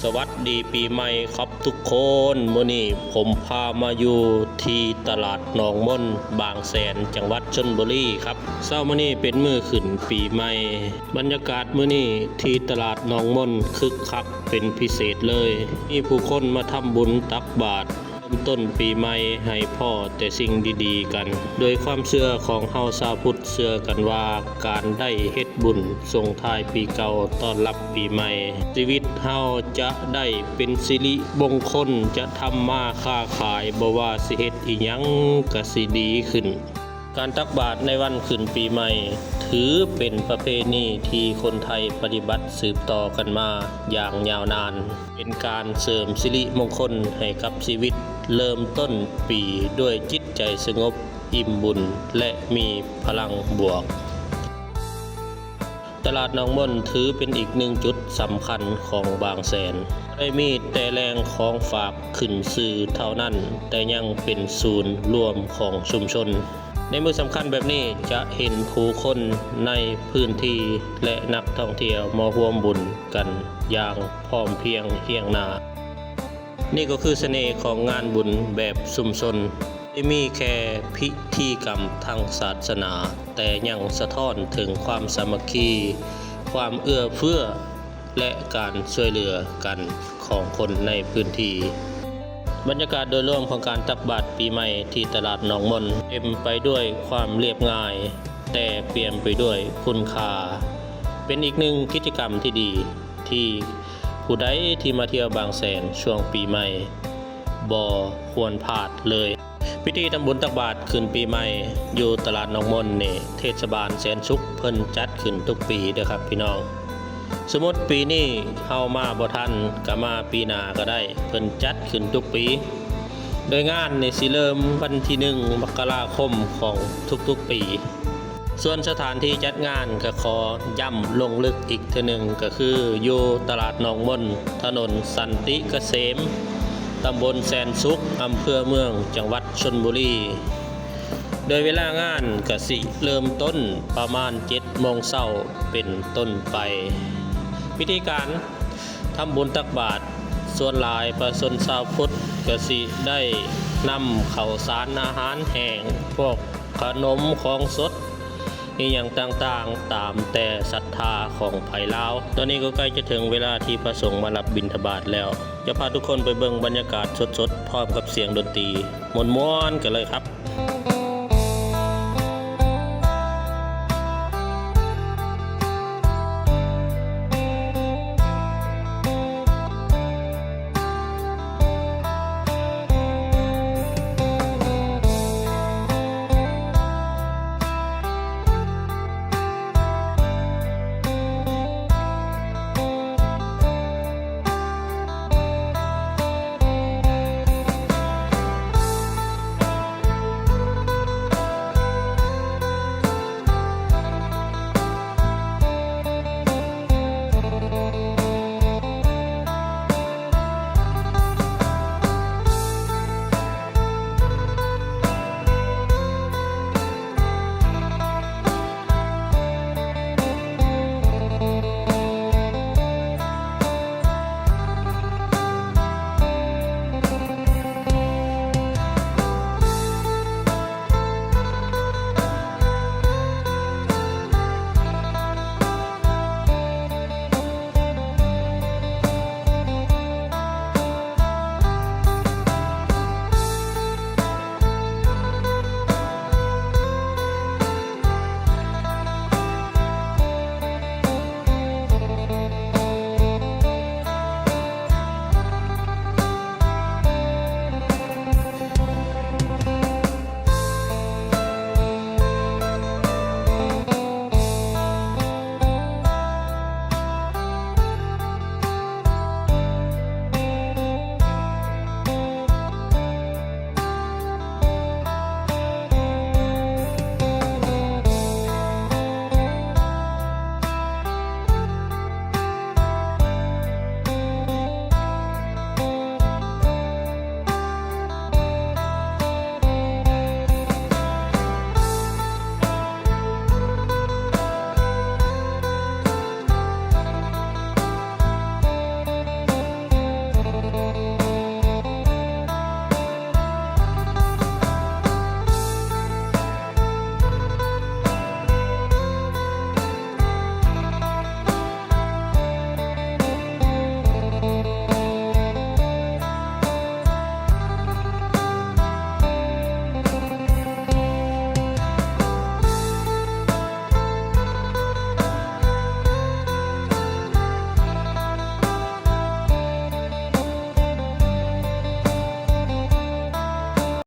สวัสดีปีใหม่ครับทุกคนมื้อนี้ผมพามาอยู่ที่ตลาดหนองม่นบางแสนจังหวัดชลบุรีครับเช้ามื้อนี้เป็นมื้อขึ้นปีใหม่บรรยากาศมื้อนี้ที่ตลาดหนองม่นคึกคักเป็นพิเศษเลยมีผู้คนมาทำบุญตักบาตรต้นปีใหม่ให้พ่อแต่สิ่งดีๆกันโดยความเชื่อของเฮาชาวพุทธเชื่อกันว่าการได้เฮ็ดบุญส่งท้ายปีเก่าต้อนรับปีใหม่ชีวิตเฮาจะได้เป็นสิริมงคลจะทำมาค้าขายบ่ว่าสิเฮ็ดอีหยังก็สิดีขึ้นการตักบาตรในวันขึ้นปีใหม่ถือเป็นประเพณีที่คนไทยปฏิบัติสืบต่อกันมาอย่างยาวนานเป็นการเสริมสิริมงคลให้กับชีวิตเริ่มต้นปีด้วยจิตใจสงบอิ่มบุญและมีพลังบวกตลาดหนองม่นถือเป็นอีกหนึ่งจุดสำคัญของบางแสนได้มีแต่แหล่งของฝากขึ้นชื่อเท่านั้นแต่ยังเป็นศูนย์รวมของชุมชนในมื้อสำคัญแบบนี้จะเห็นผู้คนในพื้นที่และนักท่องเที่ยวมาร่วมบุญกันอย่างพร้อมเพรียงเฮียงหน้านี่ก็คือเสน่ห์ของงานบุญแบบชุมชนไม่มีแค่พิธีกรรมทางศาสนาแต่ยังสะท้อนถึงความสามัคคีความเอื้อเฟื้อและการช่วยเหลือกันของคนในพื้นที่บรรยากาศโดยรวมของการตักบาตรปีใหม่ที่ตลาดหนองม่นเต็มไปด้วยความเรียบง่ายแต่เปี่ยมไปด้วยคุณค่าเป็นอีกหนึ่งกิจกรรมที่ดีที่ผู้ใดที่มาเที่ยวบางแสนช่วงปีใหม่บ่ควรพลาดเลยพิธีทำบุญตักบาตรขึ้นปีใหม่อยู่ตลาดหนองม่นนี่เทศบาลแสนสุขเพิ่นจัดขึ้นทุกปีเด้อครับพี่น้องสมมติปีนี้เฮามาบ่ทันก็มาปีหน้าก็ได้เพิ่นจัดขึ้นทุกปีโดยงานนี่สิเริ่มวันที่1 มกราคมของทุกๆปีส่วนสถานที่จัดงานก็ขอย้ำลงลึกอีกเทื่อนึงก็คืออยู่ตลาดหนองม่นถนนสันติเกษมตำบลแสนสุขอำเภอเมืองจังหวัดชลบุรีโดยเวลางานก็สิเริ่มต้นประมาณ 7 โมงเช้าเป็นต้นไปวิธีการทำบุญตักบาตรส่วนหลายประชาชนชาวพุทธก็สิได้นำข้าวสารอาหารแห้งพวกขนมของสดอีหยังต่างๆตามแต่ศรัทธาของไผลาวตอนนี้ก็ใกล้จะถึงเวลาที่พระสงฆ์มารับบิณฑบาตแล้วจะพาทุกคนไปเบิ่งบรรยากาศสดๆพร้อมกับเสียงดนตรีม่วนๆกันเลยครับ